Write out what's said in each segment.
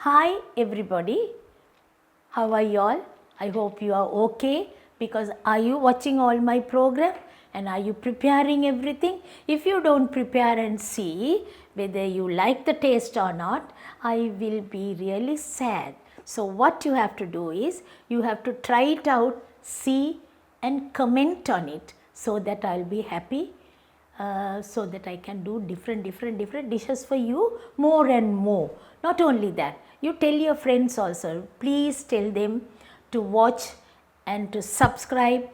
Hi everybody, how are you all? I hope you are okay because are you watching all my program and are you preparing everything? If you don't prepare and see whether you like the taste or not, I will be really sad. So what you have to do is you have to try it out, see and comment on it so that I'll be happy so that I can do different dishes for you more and more. Not only that, you tell your friends also, please tell them to watch and to subscribe,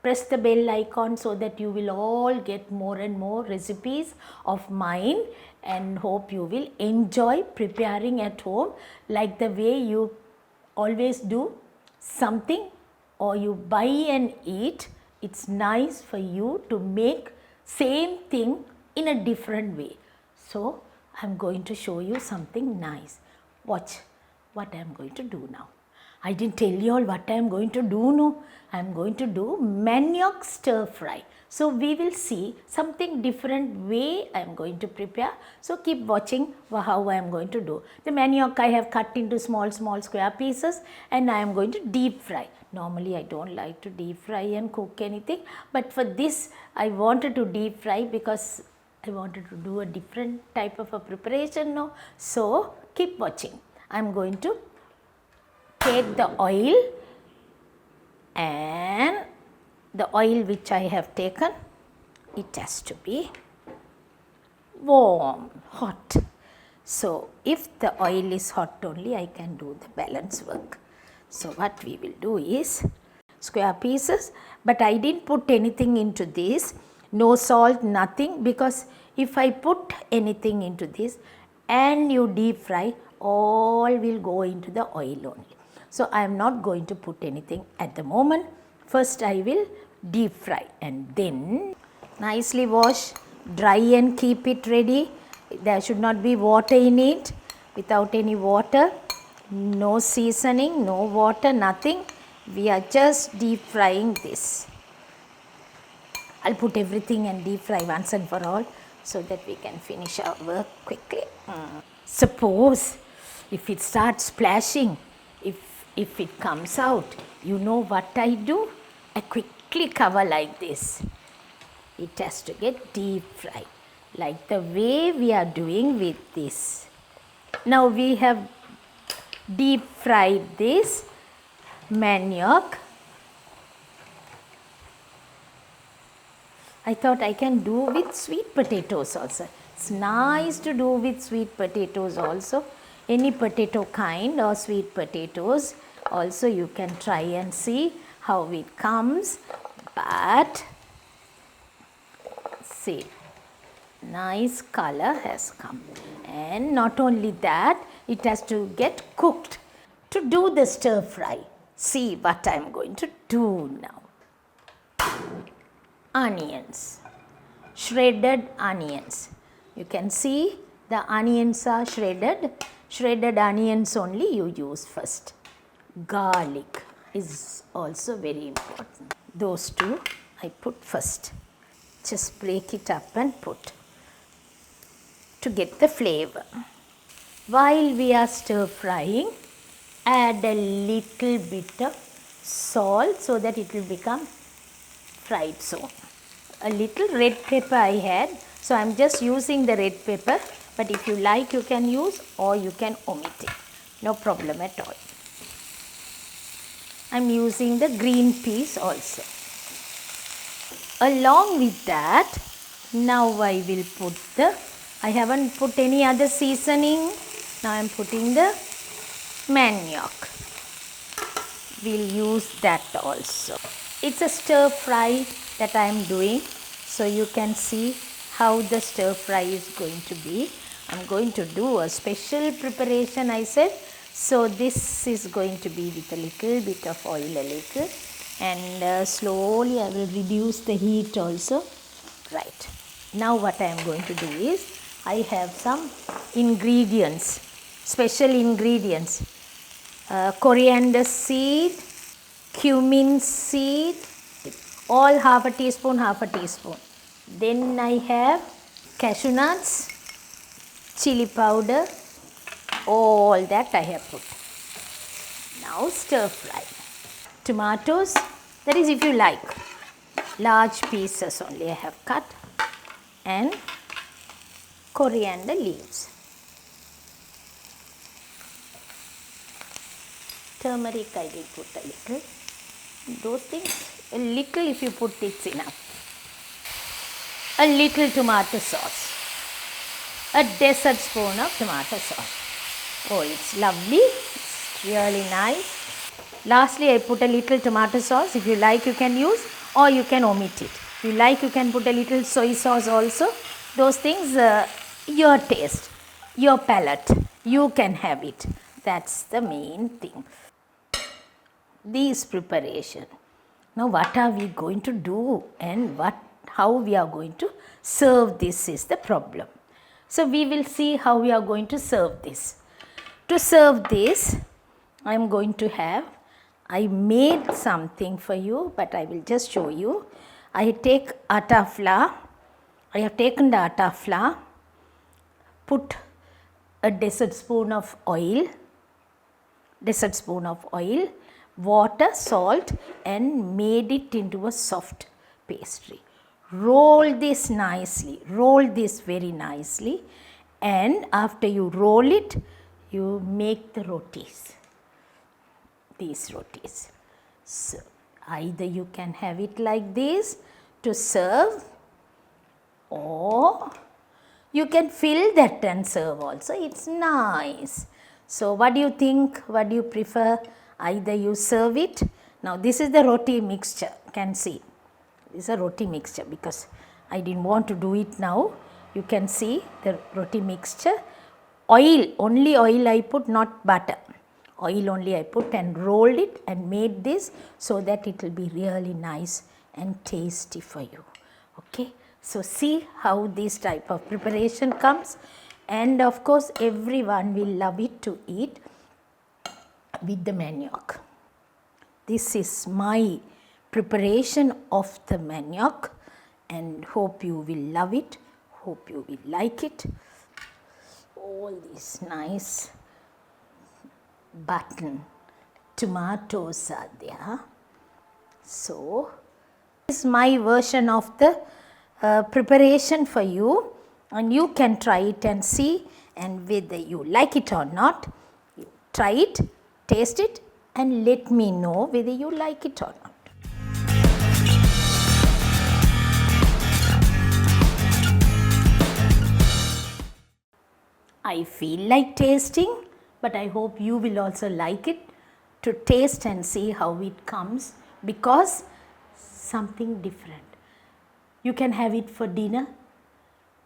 press the bell icon so that you will all get more and more recipes of mine, and hope you will enjoy preparing at home like the way you always do something or you buy and eat. It's nice for you to make same thing in a different way. So I'm going to show you something nice. Watch what I'm going to do now. I didn't tell you all what I'm going to do. No, I'm going to do manioc stir fry. So we will see something different way I'm going to prepare. So keep watching how I'm going to do. The manioc I have cut into small square pieces and I am going to deep fry. Normally I don't like to deep fry and cook anything, but for this I wanted to deep fry because I wanted to do a different type of a preparation now. So keep watching. I'm going to take the oil, and the oil which I have taken, it has to be warm, hot. So if the oil is hot only, I can do the balance work. So what we will do is square pieces, but I didn't put anything into this, no salt, nothing, because if I put anything into this and you deep fry, all will go into the oil only. So I am not going to put anything at the moment. First I will deep fry and then nicely wash, dry and keep it ready. There should not be water in it. Without any water, no seasoning, no water, nothing. We are just deep frying this. I'll put everything and deep fry once and for all so that we can finish our work quickly. Suppose if it starts splashing, if it comes out, you know what I do? I quickly cover like this. It has to get deep fried like the way we are doing with this. Now we have deep fried this manioc. I thought I can do with sweet potatoes also. It's nice to do with sweet potatoes also. Any potato kind or sweet potatoes also you can try and see how it comes. But see, nice color has come. And not only that, it has to get cooked. To do the stir fry, see what I am going to do now. Onions, shredded onions. You can see the onions are shredded. Shredded onions only you use first. Garlic is also very important. Those two I put first. Just break it up and put to get the flavor. While we are stir frying, add a little bit of salt so that it will become fried zone. A little red pepper I had, so I am just using the red pepper, but if you like you can use or you can omit it, no problem at all. I am using the green peas also. Along with that, now I will put I haven't put any other seasoning, now I am putting the manioc. We'll use that also. It's a stir fry that I am doing, so you can see how the stir fry is going to be. I am going to do a special preparation, I said. So this is going to be with a little bit of oil, a little, and slowly I will reduce the heat also. Right. Now what I am going to do is, I have some ingredients, special ingredients. Coriander seed, cumin seed, all half a teaspoon. Then I have cashew nuts, chili powder, All that I have put. Now stir fry. Tomatoes, that is if you like. Large pieces only I have cut. And coriander leaves. Turmeric I will put a little. Those things, a little if you put it's enough. A little tomato sauce. A dessert spoon of tomato sauce. Oh, it's lovely. It's really nice. Lastly, I put a little tomato sauce. If you like, you can use or you can omit it. If you like, you can put a little soy sauce also. Those things, your taste, your palate, you can have it. That's the main thing. This preparation. Now, what are we going to do and how we are going to serve this is the problem. So, we will see how we are going to serve this. To serve this, I am going to have, I made something for you, but I will just show you. I take atta flour. I have taken the atta flour, put a dessert spoon of oil, water, salt, and made it into a soft pastry. Roll this nicely, roll this very nicely, and after you roll it, you make the rotis, these rotis. So, either you can have it like this to serve, or you can fill that and serve also. It's nice. So, what do you think? What do you prefer? Either you serve it. Now, this is the roti mixture. Can see. This is a roti mixture because I didn't want to do it now. You can see the roti mixture. Oil, only oil I put, not butter. Oil only I put and rolled it and made this so that it will be really nice and tasty for you. Okay. So, see how this type of preparation comes, and of course, everyone will love it to eat with the manioc. This is my preparation of the manioc, and hope you will love it, hope you will like it. All these nice button tomatoes are there. So, this is my version of the preparation for you, and you can try it and see, and whether you like it or not, you try it, taste it, and let me know whether you like it or not. I feel like tasting, but I hope you will also like it to taste and see how it comes, because something different. You can have it for dinner,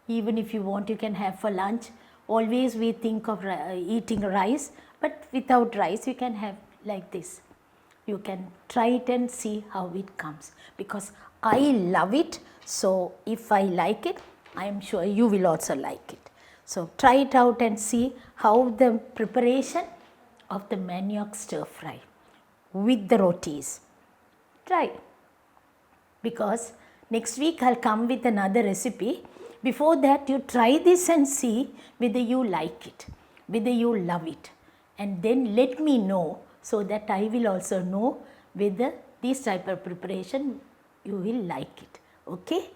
even if you want you can have for lunch. Always we think of eating rice, but without rice you can have like this. You can try it and see how it comes, because I love it. So, if I like it, I am sure you will also like it. So, try it out and see how the preparation of the manioc stir fry with the rotis. Try, because next week I will come with another recipe. Before that, you try this and see whether you like it, whether you love it, and then let me know, so that I will also know whether this type of preparation you will like it. Okay?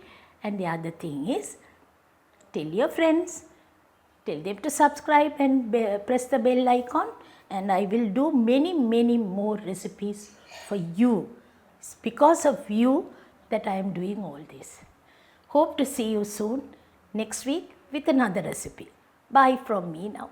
And the other thing is, tell your friends, tell them to subscribe and press the bell icon, and I will do many more recipes for you. It's because of you that I am doing all this. Hope to see you soon next week with another recipe. Bye from me now.